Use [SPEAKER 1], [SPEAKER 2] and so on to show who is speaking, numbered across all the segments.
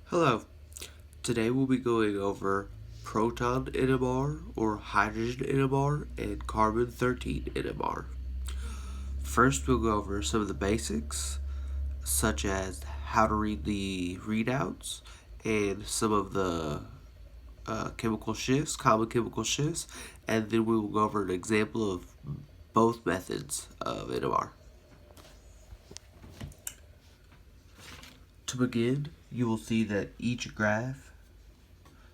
[SPEAKER 1] Hello, today we'll be going over proton NMR or hydrogen NMR and carbon-13 NMR. First, we'll go over some of the basics, such as how to read the readouts and some of the chemical shifts, common chemical shifts, and then we will go over an example of both methods of NMR. To begin, you will see that each graph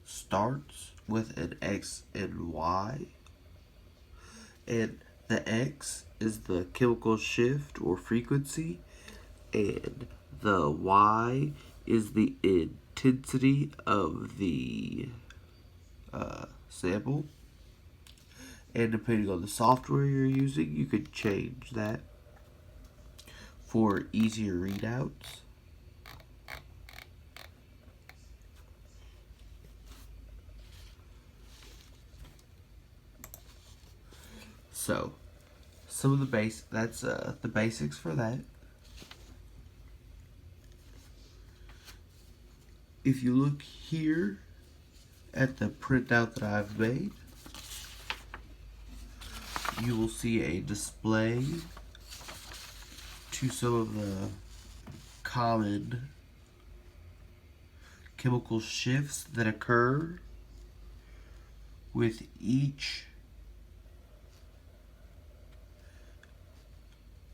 [SPEAKER 1] starts with an X and Y, and the X is the chemical shift or frequency, and the Y is the intensity of the sample. And depending on the software you're using, you could change that for easier readouts. So, some of the the basics for that. If you look here at the printout that I've made, you will see a display to some of the common chemical shifts that occur with each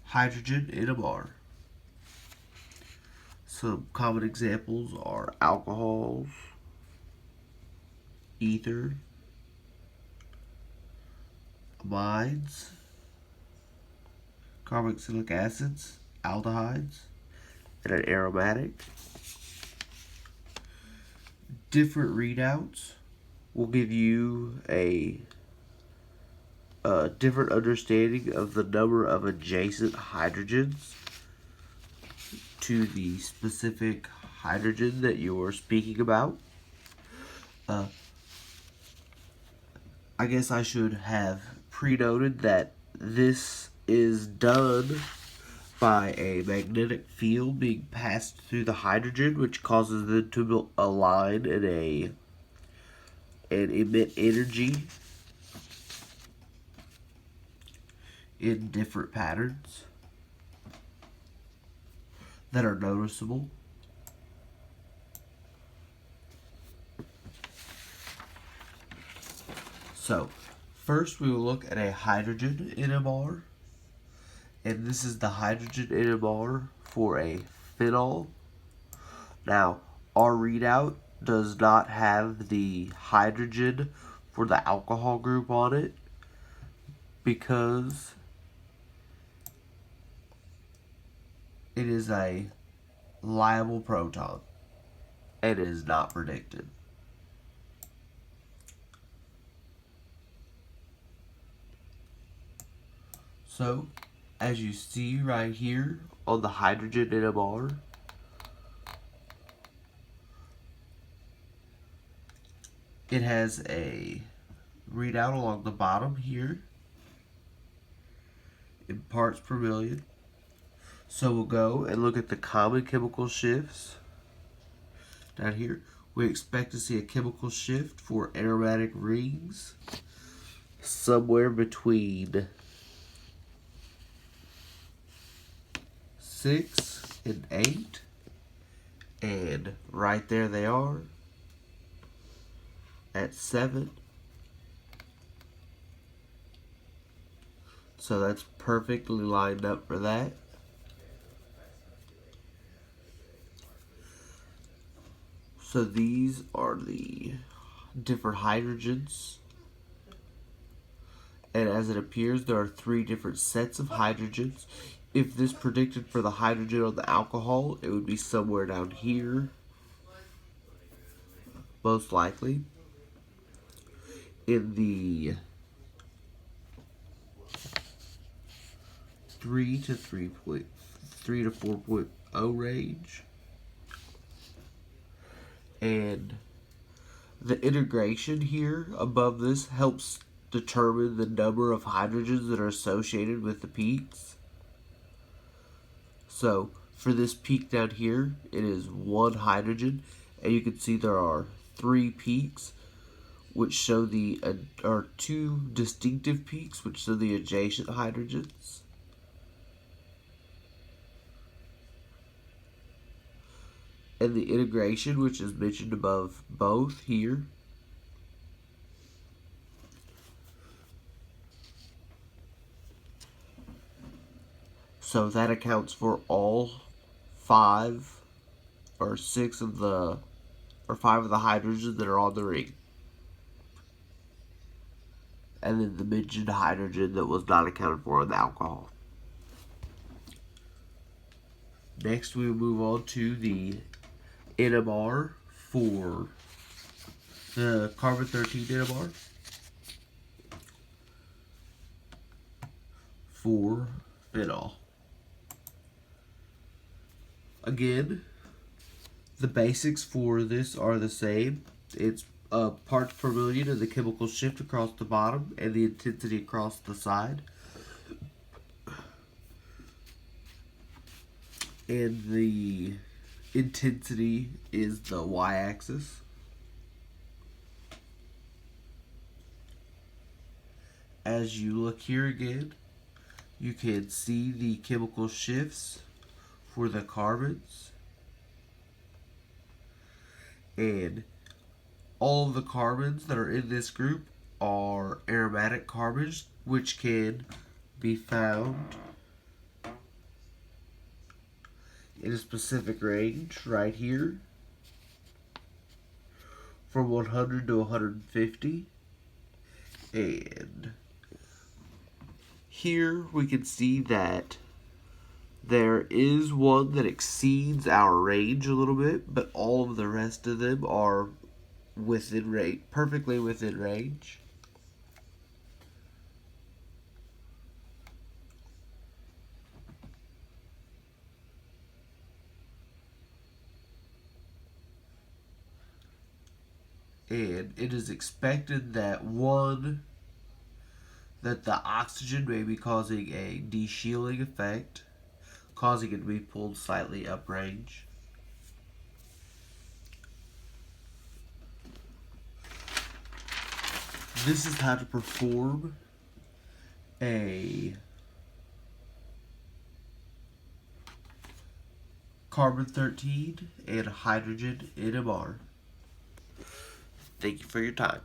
[SPEAKER 1] hydrogen NMR. Some common examples are alcohols, ether, amines, carboxylic acids, aldehydes, and an aromatic. Different readouts will give you a different understanding of the number of adjacent hydrogens to the specific hydrogen that you're speaking about. I guess I should have pre-noted that this is done by a magnetic field being passed through the hydrogen, which causes them to align and emit energy in different patterns that are noticeable. So, first we will look at a hydrogen NMR, and this is the hydrogen NMR for a phenol. Now, our readout does not have the hydrogen for the alcohol group on it because it is a liable proton and is not predicted. So, as you see right here on the hydrogen NMR, it has a readout along the bottom here in parts per million. So we'll go and look at the common chemical shifts. Down here, we expect to see a chemical shift for aromatic rings somewhere between 6 and 8. And right there they are at 7. So that's perfectly lined up for that. So these are the different hydrogens. And as it appears, there are 3 different sets of hydrogens. If this predicted for the hydrogen on the alcohol, it would be somewhere down here, most likely. In the 3 to 4.0 range. And the integration here above this helps determine the number of hydrogens that are associated with the peaks. So for this peak down here, it is 1 hydrogen, And you can see there are 3 peaks, which show or 2 distinctive peaks, which show the adjacent hydrogens. And the integration, which is mentioned above both here. So that accounts for all 5 or 6 of the, or 5 of the hydrogens that are on the ring. And then the mentioned hydrogen that was not accounted for in the alcohol. Next, we will move on to the NMR for the carbon-13 NMR for phenol. Again, the basics for this are the same. It's parts per million of the chemical shift across the bottom and the intensity across the side. And the intensity is the y-axis. As you look here again, you can see the chemical shifts for the carbons. And all of the carbons that are in this group are aromatic carbons, which can be found in a specific range right here from 100 to 150. And here we can see that there is one that exceeds our range a little bit, but all of the rest of them are within range, perfectly within range. And it is expected that the oxygen may be causing a de-shielding effect, causing it to be pulled slightly uprange. This is how to perform a carbon-13 and hydrogen NMR. Thank you for your time.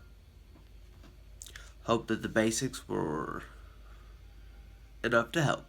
[SPEAKER 1] Hope that the basics were enough to help.